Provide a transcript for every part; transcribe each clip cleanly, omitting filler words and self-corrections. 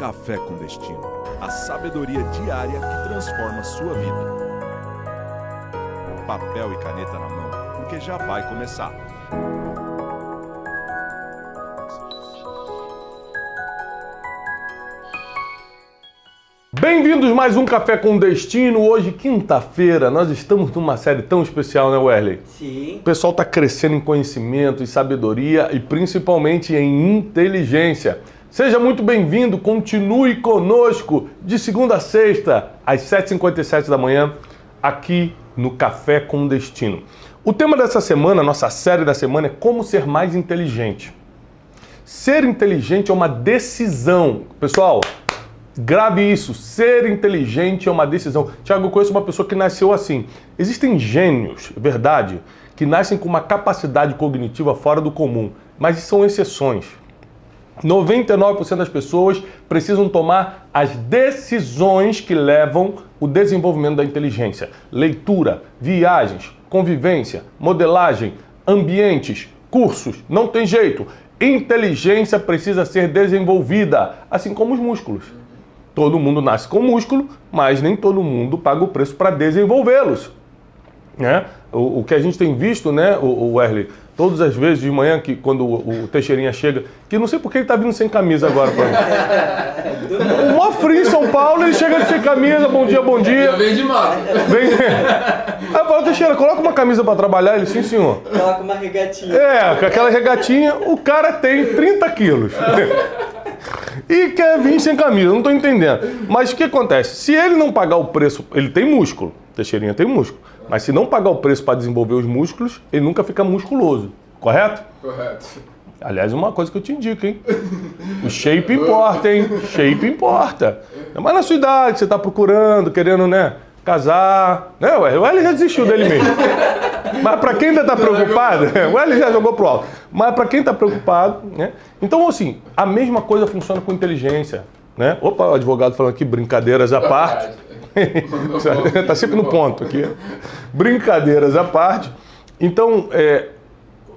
Café com Destino, a sabedoria diária que transforma sua vida. Papel e caneta na mão, porque já vai começar. Bem-vindos a mais um Café com Destino. Hoje, quinta-feira, nós estamos numa série tão especial, né, Wesley? Sim. O pessoal está crescendo em conhecimento, em sabedoria e principalmente em inteligência. Seja muito bem-vindo, continue conosco de segunda a sexta, às 7h57 da manhã, aqui no Café com Destino. O tema dessa semana, nossa série da semana, é como ser mais inteligente. Ser inteligente é uma decisão. Pessoal, grave isso, ser inteligente é uma decisão. Tiago, eu conheço uma pessoa que nasceu assim. Existem gênios, verdade, que nascem com uma capacidade cognitiva fora do comum, mas são exceções. 99% das pessoas precisam tomar as decisões que levam o desenvolvimento da inteligência. Leitura, viagens, convivência, modelagem, ambientes, cursos, não tem jeito. Inteligência precisa ser desenvolvida, assim como os músculos. Todo mundo nasce com músculo, mas nem todo mundo paga o preço para desenvolvê-los. Né? O que a gente tem visto, né, o Wesley, todas as vezes de manhã, que quando o Teixeirinha chega, que não sei por que ele tá vindo sem camisa agora pra mim. O maior frio em São Paulo, ele chega sem camisa, bom dia, bom dia. Vem de moto. Vem. Aí eu falo, Teixeira, coloca uma camisa pra trabalhar. Ele, sim, senhor. Coloca uma regatinha. É, com aquela regatinha, o cara tem 30 quilos. E quer vir sem camisa, não tô entendendo. Mas o que acontece? Se ele não pagar o preço, ele tem músculo, Teixeirinha tem músculo. Mas se não pagar o preço para desenvolver os músculos, ele nunca fica musculoso. Correto? Correto. Aliás, uma coisa que eu te indico, hein? O shape importa, hein? Shape importa. Mas na sua idade, você tá procurando, querendo, né? Casar. Né, o Eli já desistiu dele mesmo. Mas para quem ainda tá preocupado, o Eli já jogou pro alto. Mas para quem tá preocupado, né? Então, assim, a mesma coisa funciona com inteligência, né? Opa, o advogado falando aqui, brincadeiras à parte. Tá sempre no ponto aqui. Brincadeiras à parte. Então,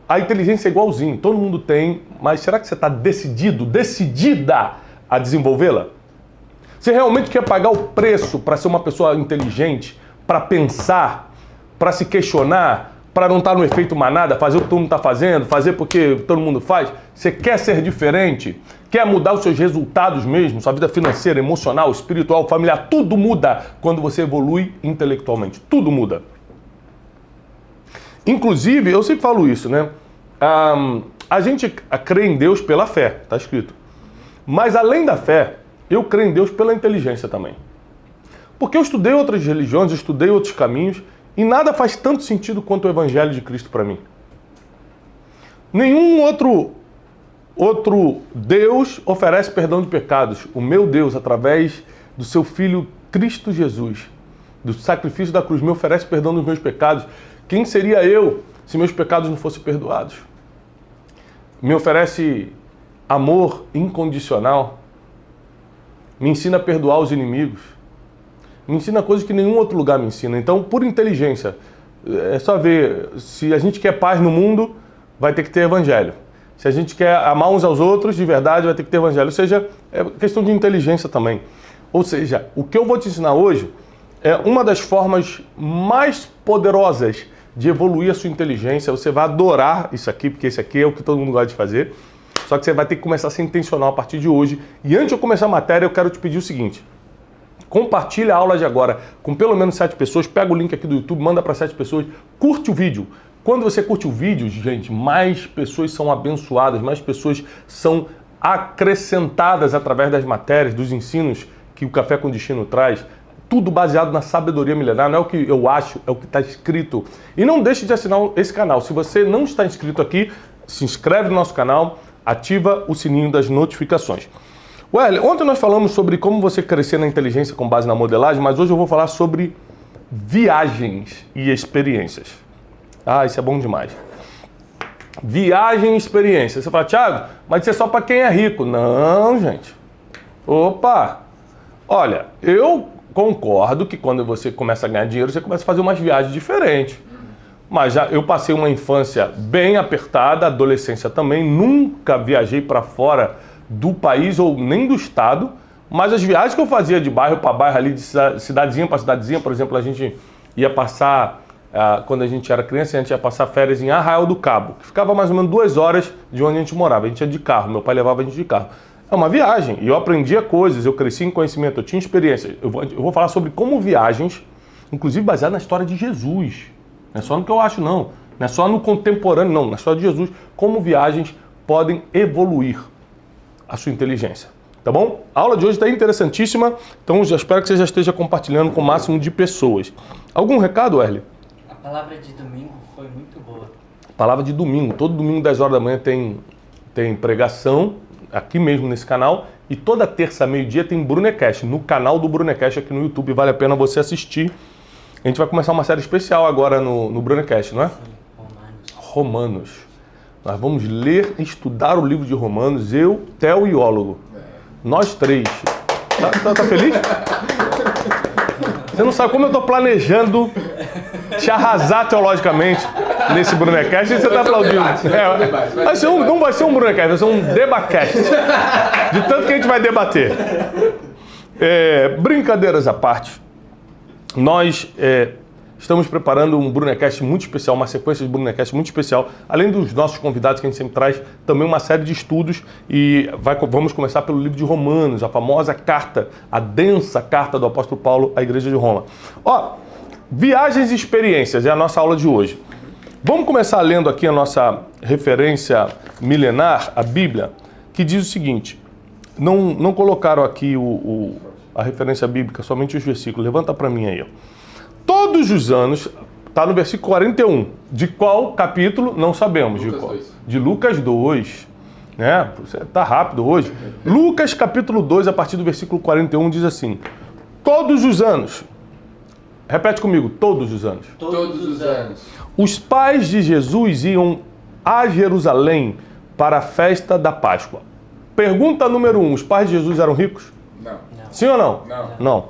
a inteligência é igualzinho, todo mundo tem, mas será que você está decidida a desenvolvê-la? Você realmente quer pagar o preço para ser uma pessoa inteligente, para pensar, para se questionar, para não estar no efeito manada, fazer o que todo mundo está fazendo, fazer porque todo mundo faz? Você quer ser diferente? Quer mudar os seus resultados mesmo? Sua vida financeira, emocional, espiritual, familiar, tudo muda quando você evolui intelectualmente. Tudo muda. Inclusive, eu sempre falo isso, né? A gente crê em Deus pela fé, está escrito. Mas além da fé, eu creio em Deus pela inteligência também. Porque eu estudei outras religiões, eu estudei outros caminhos, e nada faz tanto sentido quanto o Evangelho de Cristo para mim. Nenhum outro Deus oferece perdão de pecados. O meu Deus, através do seu Filho Cristo Jesus, do sacrifício da cruz, me oferece perdão dos meus pecados. Quem seria eu se meus pecados não fossem perdoados? Me oferece amor incondicional. Me ensina a perdoar os inimigos. Me ensina coisas que nenhum outro lugar me ensina. Então, por inteligência, é só ver. Se a gente quer paz no mundo, vai ter que ter evangelho. Se a gente quer amar uns aos outros, de verdade, vai ter que ter evangelho. Ou seja, é questão de inteligência também. Ou seja, o que eu vou te ensinar hoje é uma das formas mais poderosas de evoluir a sua inteligência. Você vai adorar isso aqui, porque esse aqui é o que todo mundo gosta de fazer. Só que você vai ter que começar a ser intencional a partir de hoje. E antes de eu começar a matéria, eu quero te pedir o seguinte. Compartilha a aula de agora com pelo menos 7 pessoas. Pega o link aqui do YouTube, manda para 7 pessoas. Curte o vídeo. Quando você curte o vídeo, gente, mais pessoas são abençoadas, mais pessoas são acrescentadas através das matérias, dos ensinos que o Café com Destino traz. Tudo baseado na sabedoria milenar, não é o que eu acho, é o que está escrito. E não deixe de assinar esse canal. Se você não está inscrito aqui, se inscreve no nosso canal, ativa o sininho das notificações. Well, ontem nós falamos sobre como você crescer na inteligência com base na modelagem, mas hoje eu vou falar sobre viagens e experiências. Ah, isso é bom demais. Viagem e experiência. Você fala, Thiago, mas isso é só para quem é rico. Não, gente. Opa! Olha, eu concordo que quando você começa a ganhar dinheiro, você começa a fazer umas viagens diferentes. Mas eu passei uma infância bem apertada, adolescência também, nunca viajei para fora do país ou nem do estado, Mas as viagens que eu fazia de bairro para bairro, ali de cidadezinha para cidadezinha, por exemplo, a gente ia passar, quando a gente era criança, a gente ia passar férias em Arraial do Cabo, que ficava mais ou menos 2 horas de onde a gente morava. A gente ia de carro, meu pai levava a gente de carro. É uma viagem, e eu aprendia coisas, eu cresci em conhecimento, eu tinha experiência. Eu vou falar sobre como viagens, inclusive baseado na história de Jesus. Não é só no que eu acho, não. Não é só no contemporâneo, não. Na história de Jesus, como viagens podem evoluir a sua inteligência. Tá bom? A aula de hoje está interessantíssima, então já espero que você já esteja compartilhando com o máximo de pessoas. Algum recado, Erle? A palavra de domingo foi muito boa. Palavra de domingo. Todo domingo, 10 horas da manhã, tem pregação aqui mesmo nesse canal. E toda terça, meio-dia, tem Brunecast, no canal do Brunecast aqui no YouTube. Vale a pena você assistir. A gente vai começar uma série especial agora no Brunecast, não é? Sim, Romanos. Nós vamos ler e estudar o livro de Romanos, eu, Theo e Ólogo. Nós três. Tá feliz? Você não sabe como eu tô planejando te arrasar teologicamente nesse Brunecast e você tá aplaudindo. Não vai ser um Brunecast, vai ser um debacast. De tanto que a gente vai debater. Brincadeiras à parte, nós estamos preparando um Brunecast muito especial, uma sequência de Brunecast muito especial. Além dos nossos convidados que a gente sempre traz, também uma série de estudos. E vamos começar pelo livro de Romanos, a famosa carta, a densa carta do apóstolo Paulo à igreja de Roma. Viagens e experiências é a nossa aula de hoje. Vamos começar lendo aqui a nossa referência milenar, a Bíblia, que diz o seguinte. Não colocaram aqui a referência bíblica, somente os versículos. Levanta para mim aí, ó. Todos os anos, está no versículo 41. De qual capítulo? Não sabemos. De Lucas 2. Né? Você está rápido hoje. Lucas capítulo 2, a partir do versículo 41, diz assim. Todos os anos. Repete comigo. Todos os anos. Todos os anos. Os pais de Jesus iam a Jerusalém para a festa da Páscoa. Pergunta número 1. Os pais de Jesus eram ricos? Não. Sim ou não? Não.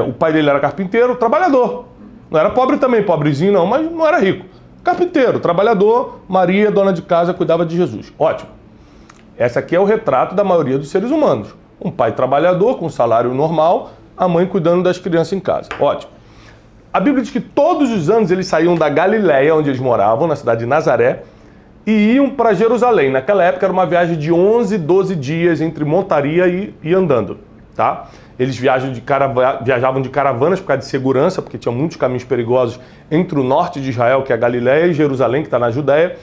O pai dele era carpinteiro, trabalhador. Não era pobre também, pobrezinho não, mas não era rico. Carpinteiro, trabalhador, Maria, dona de casa, cuidava de Jesus. Ótimo. Esse aqui é o retrato da maioria dos seres humanos. Um pai trabalhador, com salário normal, a mãe cuidando das crianças em casa. Ótimo. A Bíblia diz que todos os anos eles saíam da Galileia, onde eles moravam, na cidade de Nazaré, e iam para Jerusalém. Naquela época era uma viagem de 11, 12 dias entre montaria e andando. Tá? Eles viajavam de caravanas por causa de segurança, porque tinha muitos caminhos perigosos entre o norte de Israel, que é a Galileia, e Jerusalém, que está na Judéia.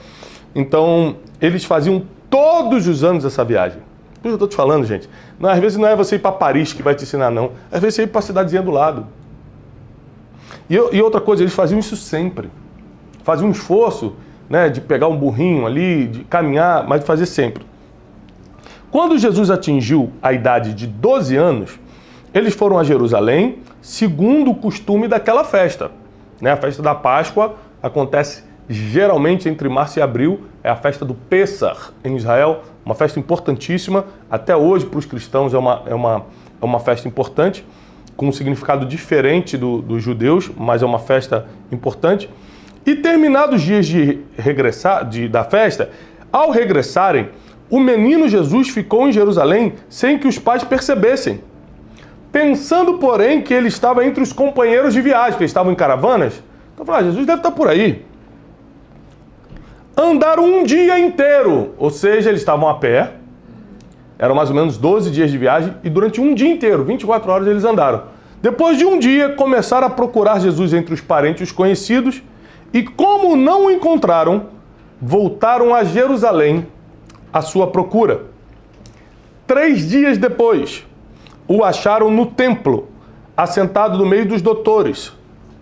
Então, eles faziam todos os anos essa viagem. Por isso eu estou te falando, gente. Às vezes não é você ir para Paris que vai te ensinar, não. Às vezes você ir para a cidadezinha do lado. E outra coisa, eles faziam isso sempre. Faziam um esforço, né, de pegar um burrinho ali, de caminhar, mas de fazer sempre. Quando Jesus atingiu a idade de 12 anos, eles foram a Jerusalém, segundo o costume daquela festa. Né? A festa da Páscoa acontece geralmente entre março e abril, é a festa do Pêssar em Israel, uma festa importantíssima, até hoje para os cristãos é uma festa importante, com um significado diferente dos judeus, mas é uma festa importante. E terminados os dias da festa, ao regressarem, o menino Jesus ficou em Jerusalém sem que os pais percebessem. Pensando, porém, que ele estava entre os companheiros de viagem, que eles estavam em caravanas. Então, falaram, Jesus deve estar por aí. Andaram um dia inteiro, ou seja, eles estavam a pé, eram mais ou menos 12 dias de viagem, e durante um dia inteiro, 24 horas, eles andaram. Depois de um dia, começaram a procurar Jesus entre os parentes e os conhecidos, e como não o encontraram, voltaram a Jerusalém à sua procura. 3 dias depois, o acharam no templo, assentado no meio dos doutores,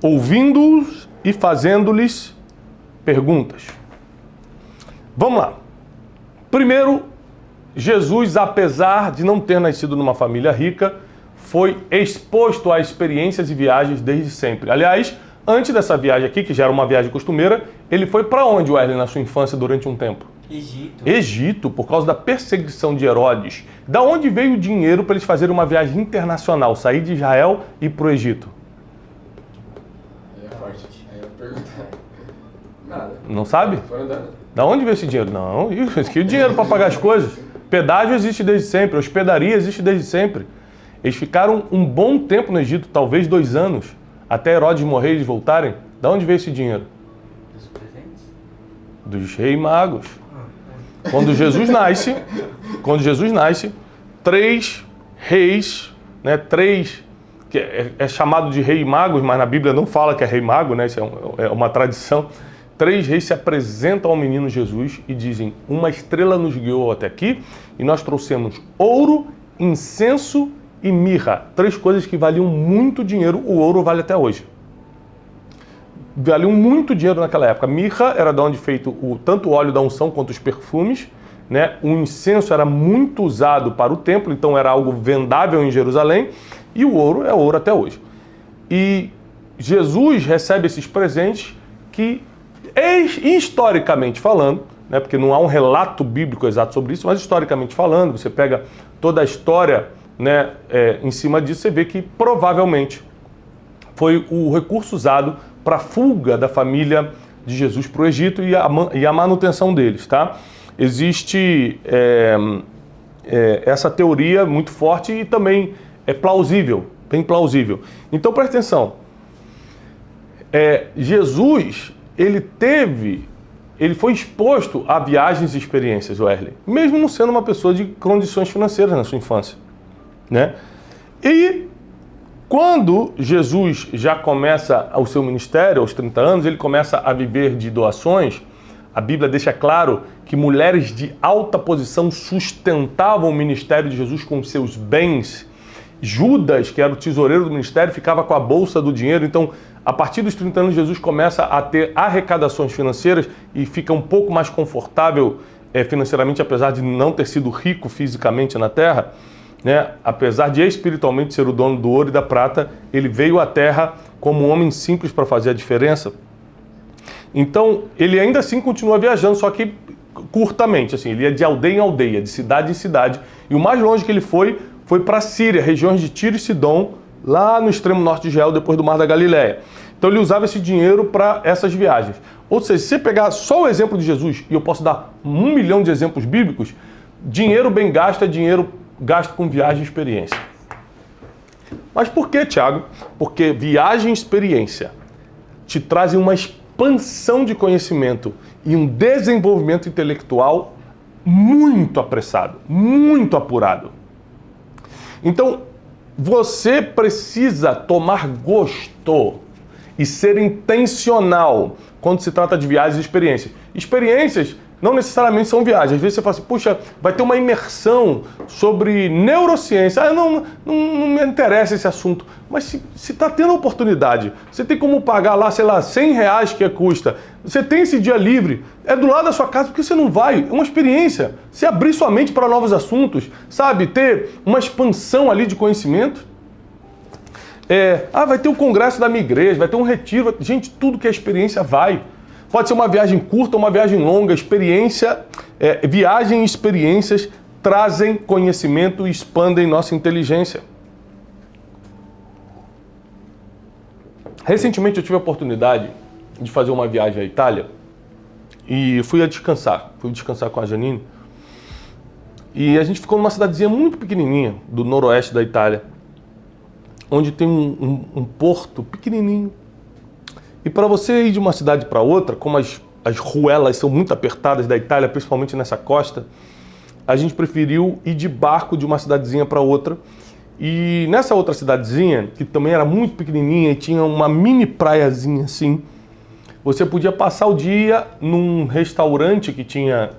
ouvindo-os e fazendo-lhes perguntas. Vamos lá. Primeiro, Jesus, apesar de não ter nascido numa família rica, foi exposto a experiências e viagens desde sempre. Aliás, antes dessa viagem aqui, que já era uma viagem costumeira, ele foi para onde, Wesley, na sua infância, durante um tempo? Egito, por causa da perseguição de Herodes. Da onde veio o dinheiro para eles fazerem uma viagem internacional, sair de Israel e ir para o Egito? Aí é forte. Aí eu pergunto. Nada. Não sabe? Foram dando. Da onde veio esse dinheiro? Não, que o dinheiro para pagar as coisas? Pedágio existe desde sempre, hospedaria existe desde sempre. Eles ficaram um bom tempo no Egito, talvez 2 anos, até Herodes morrer e eles voltarem. Da onde veio esse dinheiro? Dos presentes? Dos reis magos. Quando Jesus nasce, 3 reis, né, 3, que é chamado de rei magos, mas na Bíblia não fala que é rei mago, né, isso é uma tradição. 3 reis se apresentam ao menino Jesus e dizem: uma estrela nos guiou até aqui e nós trouxemos ouro, incenso e mirra. 3 coisas que valiam muito dinheiro. O ouro vale até hoje. Valiam muito dinheiro naquela época. Mirra era de onde feito tanto o óleo da unção quanto os perfumes, né? O incenso era muito usado para o templo, então era algo vendável em Jerusalém. E o ouro é ouro até hoje. E Jesus recebe esses presentes que, historicamente falando, né? Porque não há um relato bíblico exato sobre isso, mas historicamente falando, você pega toda a história, né, em cima disso, você vê que provavelmente foi o recurso usado para a fuga da família de Jesus para o Egito e a manutenção deles, tá? Existe essa teoria muito forte e também é plausível, bem plausível. Então presta atenção, Jesus, ele foi exposto a viagens e experiências, Wesley, mesmo não sendo uma pessoa de condições financeiras na sua infância, né? E quando Jesus já começa o seu ministério, aos 30 anos, ele começa a viver de doações. A Bíblia deixa claro que mulheres de alta posição sustentavam o ministério de Jesus com seus bens. Judas, que era o tesoureiro do ministério, ficava com a bolsa do dinheiro. Então, a partir dos 30 anos, Jesus começa a ter arrecadações financeiras e fica um pouco mais confortável financeiramente, apesar de não ter sido rico fisicamente na terra. Né? Apesar de espiritualmente ser o dono do ouro e da prata, ele veio à terra como um homem simples para fazer a diferença. Então, ele ainda assim continua viajando, só que curtamente, assim, ele ia de aldeia em aldeia, de cidade em cidade, e o mais longe que ele foi para a Síria, regiões de Tiro e Sidom, lá no extremo norte de Israel, depois do Mar da Galileia. Então ele usava esse dinheiro para essas viagens. Ou seja, se você pegar só o exemplo de Jesus, e eu posso dar 1 milhão de exemplos bíblicos, dinheiro bem gasto é dinheiro gasto com viagem e experiência. Mas por que, Tiago? Porque viagem e experiência te trazem uma expansão de conhecimento e um desenvolvimento intelectual muito apressado, muito apurado. Então, você precisa tomar gosto e ser intencional quando se trata de viagens e experiências. Experiências não necessariamente são viagens. Às vezes você fala assim, puxa, vai ter uma imersão sobre neurociência. Não me interessa esse assunto. Mas se está tendo oportunidade, você tem como pagar lá, sei lá, R$100 que custa. Você tem esse dia livre, é do lado da sua casa, por que você não vai? É uma experiência. Se abrir sua mente para novos assuntos, sabe? Ter uma expansão ali de conhecimento. Vai ter um congresso da minha igreja, vai ter um retiro. Gente, tudo que é experiência vai. Pode ser uma viagem curta, uma viagem longa, viagem e experiências trazem conhecimento e expandem nossa inteligência. Recentemente eu tive a oportunidade de fazer uma viagem à Itália e fui descansar com a Janine. E a gente ficou numa cidadezinha muito pequenininha do noroeste da Itália, onde tem um porto pequenininho. E para você ir de uma cidade para outra, como as ruelas são muito apertadas da Itália, principalmente nessa costa, a gente preferiu ir de barco de uma cidadezinha para outra. E nessa outra cidadezinha, que também era muito pequenininha e tinha uma mini praiazinha assim, você podia passar o dia num restaurante que tinha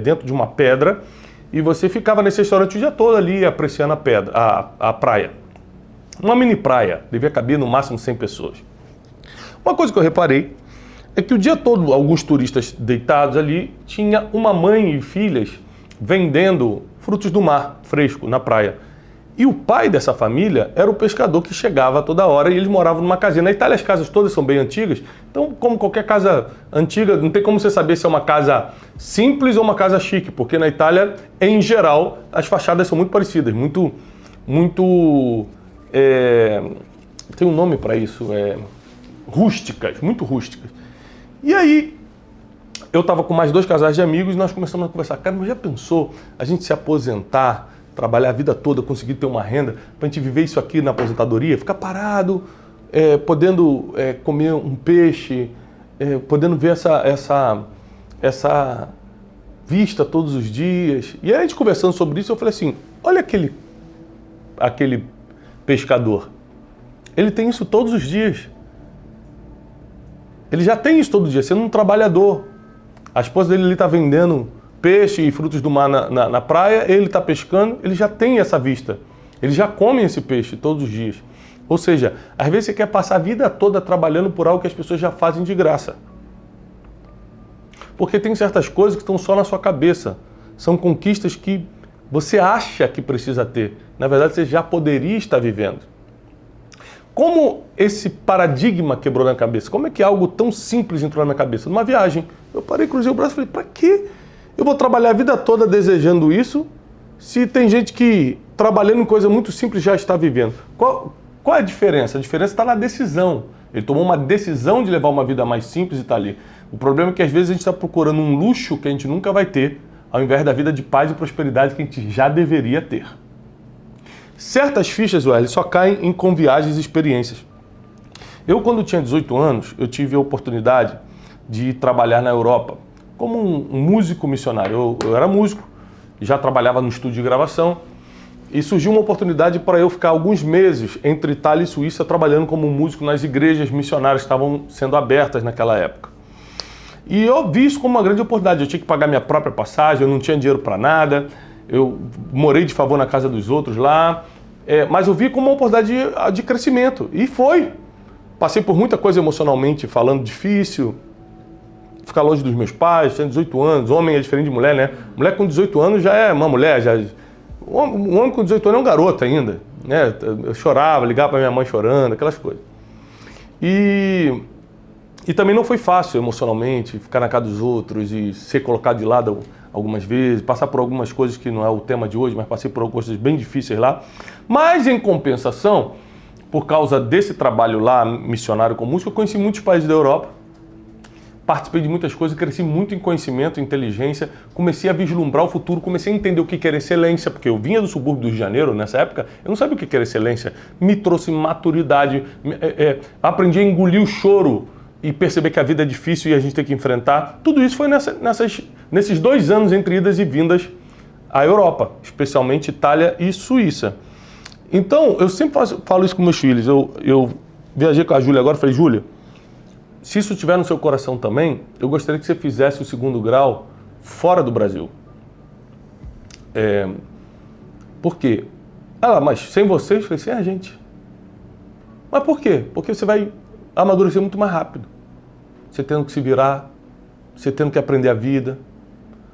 dentro de uma pedra e você ficava nesse restaurante o dia todo ali apreciando a praia. Uma mini praia, devia caber no máximo 100 pessoas. Uma coisa que eu reparei é que o dia todo, alguns turistas deitados ali, tinha uma mãe e filhas vendendo frutos do mar fresco na praia. E o pai dessa família era o pescador que chegava toda hora e eles moravam numa casinha. Na Itália as casas todas são bem antigas, então como qualquer casa antiga, não tem como você saber se é uma casa simples ou uma casa chique, porque na Itália, em geral, as fachadas são muito parecidas, tem um nome para isso, rústicas, muito rústicas. E aí, eu estava com mais 2 casais de amigos e nós começamos a conversar. Cara, mas já pensou a gente se aposentar trabalhar a vida toda, conseguir ter uma renda, para a gente viver isso aqui na aposentadoria, ficar parado, podendo comer um peixe, podendo ver essa vista todos os dias. E aí a gente conversando sobre isso, eu falei assim, olha aquele pescador, ele tem isso todos os dias. Ele já tem isso todo dia, sendo um trabalhador. A esposa dele está vendendo peixe e frutos do mar na praia, ele está pescando, ele já tem essa vista. Ele já come esse peixe todos os dias. Ou seja, às vezes você quer passar a vida toda trabalhando por algo que as pessoas já fazem de graça. Porque tem certas coisas que estão só na sua cabeça. São conquistas que você acha que precisa ter. Na verdade, você já poderia estar vivendo. Como esse paradigma quebrou na cabeça? Como é que algo tão simples entrou na minha cabeça? Numa viagem. Eu parei, cruzei o braço e falei, para quê? Eu vou trabalhar a vida toda desejando isso, se tem gente que trabalhando em coisa muito simples já está vivendo. Qual é a diferença? A diferença está na decisão. Ele tomou uma decisão de levar uma vida mais simples e está ali. O problema é que às vezes a gente está procurando um luxo que a gente nunca vai ter, ao invés da vida de paz e prosperidade que a gente já deveria ter. Certas fichas, Wesley, só caem com viagens e experiências. Eu, quando tinha 18 anos, eu tive a oportunidade de trabalhar na Europa como um músico missionário. Eu era músico, já trabalhava no estúdio de gravação e surgiu uma oportunidade para eu ficar alguns meses entre Itália e Suíça trabalhando como músico nas igrejas missionárias que estavam sendo abertas naquela época. E eu vi isso como uma grande oportunidade. Eu tinha que pagar minha própria passagem, eu não tinha dinheiro para nada, eu morei de favor na casa dos outros lá, mas eu vi como uma oportunidade de crescimento. E foi. Passei por muita coisa emocionalmente falando difícil, ficar longe dos meus pais, tinha 18 anos, homem é diferente de mulher, né? Mulher com 18 anos já é uma mulher, um homem com 18 anos é um garoto ainda, né? Eu chorava, ligava para minha mãe chorando, aquelas coisas. E também não foi fácil emocionalmente, ficar na casa dos outros e ser colocado de lado algumas vezes, passar por algumas coisas que não é o tema de hoje, mas passei por algumas coisas bem difíceis lá. Mas, em compensação, por causa desse trabalho lá, missionário com música, eu conheci muitos países da Europa, participei de muitas coisas, cresci muito em conhecimento, inteligência, comecei a vislumbrar o futuro, comecei a entender o que era excelência, porque eu vinha do subúrbio do Rio de Janeiro nessa época, eu não sabia o que era excelência, me trouxe maturidade, aprendi a engolir o choro e perceber que a vida é difícil e a gente tem que enfrentar. Tudo isso foi nesses 2 anos entre idas e vindas à Europa, especialmente Itália e Suíça. Então, eu sempre falo isso com meus filhos, eu viajei com a Júlia agora, falei, Júlia, se isso estiver no seu coração também, eu gostaria que você fizesse o 2º grau fora do Brasil. Por quê? Ela, mas sem vocês? Eu falei, sem a gente. Mas por quê? Porque você vai amadurecer muito mais rápido. Você tendo que se virar, você tendo que aprender a vida.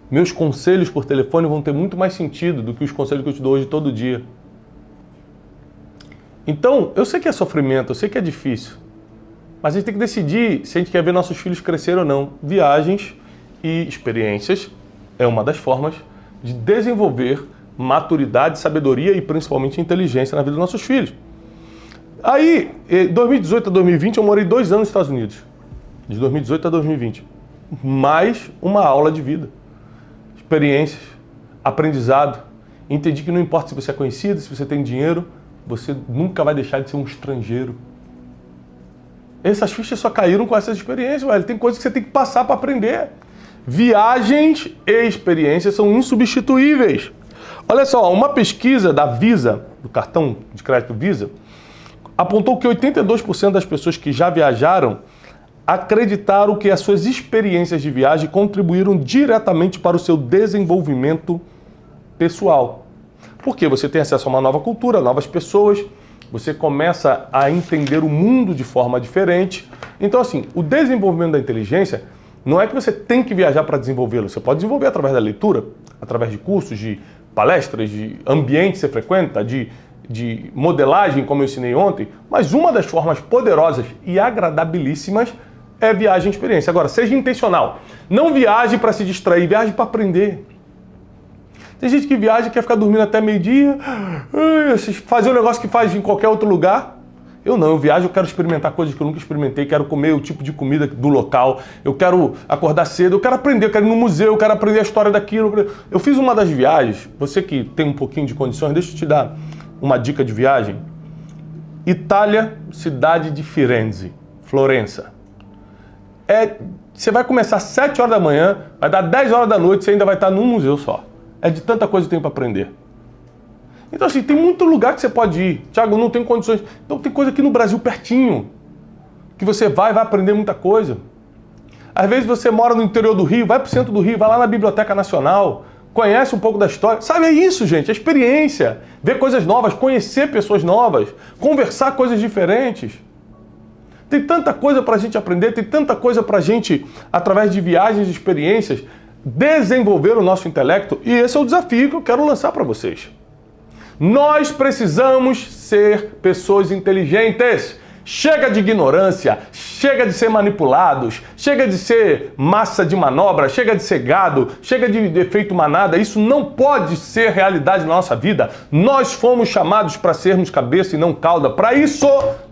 Meus conselhos por telefone vão ter muito mais sentido do que os conselhos que eu te dou hoje todo dia. Então, eu sei que é sofrimento, eu sei que é difícil. Mas a gente tem que decidir se a gente quer ver nossos filhos crescer ou não. Viagens e experiências é uma das formas de desenvolver maturidade, sabedoria e principalmente inteligência na vida dos nossos filhos. Aí, de 2018 a 2020, eu morei 2 anos nos Estados Unidos. De 2018 a 2020. Mais uma aula de vida. Experiências, aprendizado. Entendi que não importa se você é conhecido, se você tem dinheiro, você nunca vai deixar de ser um estrangeiro. Essas fichas só caíram com essas experiências, velho. Tem coisas que você tem que passar para aprender. Viagens e experiências são insubstituíveis. Olha só, uma pesquisa da Visa, do cartão de crédito Visa, apontou que 82% das pessoas que já viajaram acreditaram que as suas experiências de viagem contribuíram diretamente para o seu desenvolvimento pessoal. Porque você tem acesso a uma nova cultura, novas pessoas, você começa a entender o mundo de forma diferente. Então, assim, o desenvolvimento da inteligência não é que você tem que viajar para desenvolvê-lo. Você pode desenvolver através da leitura, através de cursos, de palestras, de ambiente que você frequenta, de modelagem, como eu ensinei ontem. Mas uma das formas poderosas e agradabilíssimas é viagem e experiência. Agora, seja intencional. Não viaje para se distrair, viaje para aprender. Tem gente que viaja e quer ficar dormindo até meio-dia, fazer um negócio que faz em qualquer outro lugar. Eu não, eu viajo, eu quero experimentar coisas que eu nunca experimentei, quero comer o tipo de comida do local, eu quero acordar cedo, eu quero aprender, eu quero ir no museu, eu quero aprender a história daquilo. Eu fiz uma das viagens, você que tem um pouquinho de condições, deixa eu te dar uma dica de viagem. Itália, cidade de Firenze, Florença. Você vai começar às 7 horas da manhã, vai dar 10 horas da noite, você ainda vai estar num museu só. É de tanta coisa que tem para aprender. Então assim, tem muito lugar que você pode ir. Tiago, não tenho condições. Então tem coisa aqui no Brasil pertinho, que você vai aprender muita coisa. Às vezes você mora no interior do Rio, vai para o centro do Rio, vai lá na Biblioteca Nacional, conhece um pouco da história. Sabe, é isso, gente, é experiência. Ver coisas novas, conhecer pessoas novas, conversar coisas diferentes. Tem tanta coisa para a gente aprender, tem tanta coisa para a gente, através de viagens e experiências, desenvolver o nosso intelecto. E esse é o desafio que eu quero lançar para vocês. Nós precisamos ser pessoas inteligentes. Chega de ignorância, chega de ser manipulados, chega de ser massa de manobra, chega de ser gado, chega de efeito manada. Isso não pode ser realidade na nossa vida. Nós fomos chamados para sermos cabeça e não cauda. Para isso,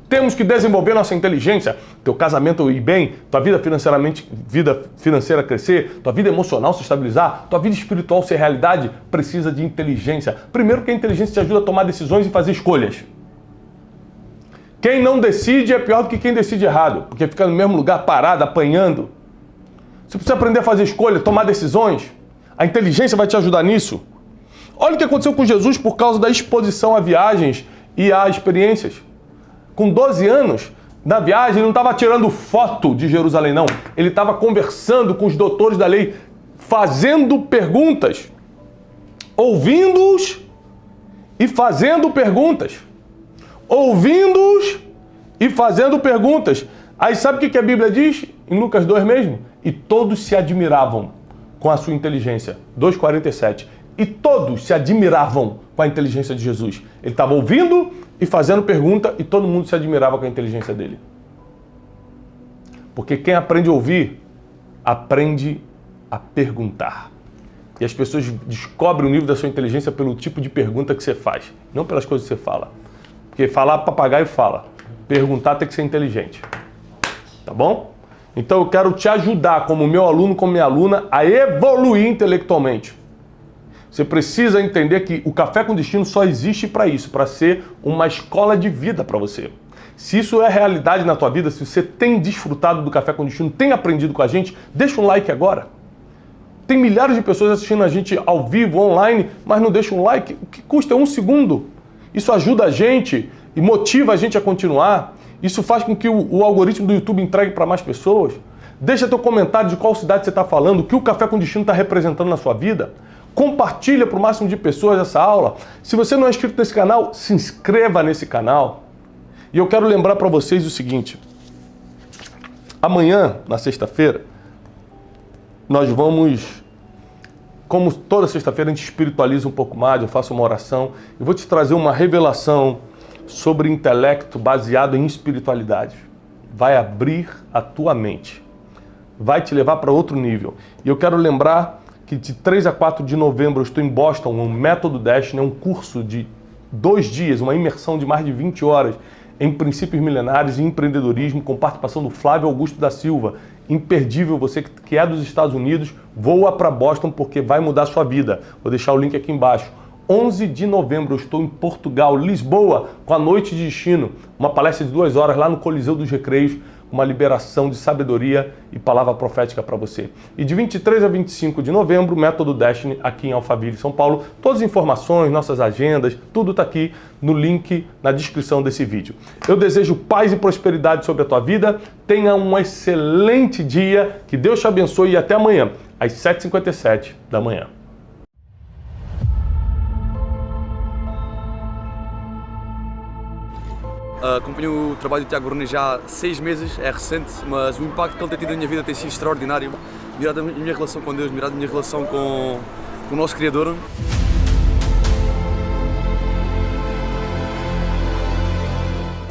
temos que desenvolver nossa inteligência. Teu casamento ir bem, tua vida financeira crescer, tua vida emocional se estabilizar, tua vida espiritual ser realidade, precisa de inteligência. Primeiro que a inteligência te ajuda a tomar decisões e fazer escolhas. Quem não decide é pior do que quem decide errado, porque fica no mesmo lugar parado, apanhando. Você precisa aprender a fazer escolha, tomar decisões. A inteligência vai te ajudar nisso. Olha o que aconteceu com Jesus por causa da exposição a viagens e a experiências. Com 12 anos, na viagem, ele não estava tirando foto de Jerusalém, não. Ele estava conversando com os doutores da lei, fazendo perguntas, ouvindo-os e fazendo perguntas. Ouvindo-os e fazendo perguntas. Aí sabe o que a Bíblia diz? Em Lucas 2 mesmo? E todos se admiravam com a sua inteligência. 2,47. E todos se admiravam com a inteligência de Jesus. Ele estava ouvindo e fazendo pergunta e todo mundo se admirava com a inteligência dele. Porque quem aprende a ouvir, aprende a perguntar. E as pessoas descobrem o nível da sua inteligência pelo tipo de pergunta que você faz, não pelas coisas que você fala. Porque falar, papagaio fala. Perguntar tem que ser inteligente. Tá bom? Então eu quero te ajudar, como meu aluno, como minha aluna, a evoluir intelectualmente. Você precisa entender que o Café com Destino só existe para isso, para ser uma escola de vida para você. Se isso é realidade na tua vida, se você tem desfrutado do Café com Destino, tem aprendido com a gente, deixa um like agora. Tem milhares de pessoas assistindo a gente ao vivo, online, mas não deixa um like. O que custa 1 segundo? Isso ajuda a gente e motiva a gente a continuar. Isso faz com que o algoritmo do YouTube entregue para mais pessoas. Deixa teu comentário de qual cidade você está falando, o que o Café com Destino está representando na sua vida. Compartilha para o máximo de pessoas essa aula. Se você não é inscrito nesse canal, se inscreva nesse canal. E eu quero lembrar para vocês o seguinte. Amanhã, na sexta-feira, nós vamos... Como toda sexta-feira a gente espiritualiza um pouco mais, eu faço uma oração. Eu vou te trazer uma revelação sobre intelecto baseado em espiritualidade. Vai abrir a tua mente. Vai te levar para outro nível. E eu quero lembrar que de 3 a 4 de novembro eu estou em Boston, um Método Destiny, um curso de 2 dias, uma imersão de mais de 20 horas em princípios milenares e empreendedorismo, com participação do Flávio Augusto da Silva. Imperdível, você que é dos Estados Unidos, voa para Boston porque vai mudar a sua vida. Vou deixar o link aqui embaixo. 11 de novembro eu estou em Portugal, Lisboa, com a Noite de Destino, uma palestra de 2 horas lá no Coliseu dos Recreios, uma liberação de sabedoria e palavra profética para você. E de 23 a 25 de novembro, Método Destiny, aqui em Alphaville, São Paulo. Todas as informações, nossas agendas, tudo está aqui no link na descrição desse vídeo. Eu desejo paz e prosperidade sobre a tua vida. Tenha um excelente dia, que Deus te abençoe e até amanhã, às 7h57 da manhã. Acompanho o trabalho do Tiago Bruni já há 6 meses, é recente, mas o impacto que ele tem tido na minha vida tem sido extraordinário. Mirado a minha relação com Deus, mirado a minha relação com o nosso Criador. O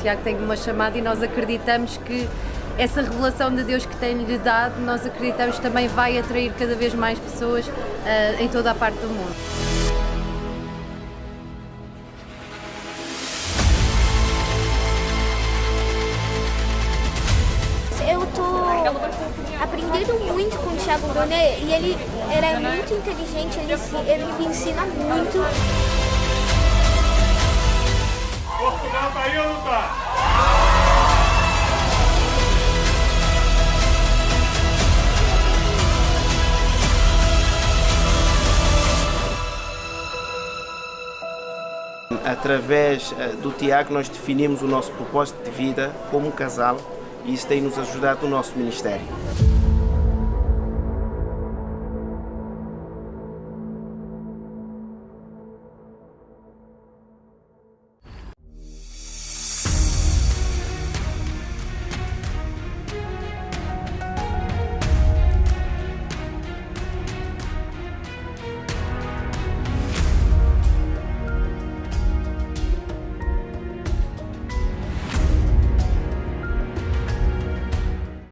Tiago tem uma chamada e nós acreditamos que essa revelação de Deus que tem-lhe dado, nós acreditamos também vai atrair cada vez mais pessoas em toda a parte do mundo. Thiago Brunet e ele é muito inteligente, ele me ensina muito. Portugal tá aí ou não tá? Através do Tiago nós definimos o nosso propósito de vida como um casal e isso tem nos ajudado no nosso ministério.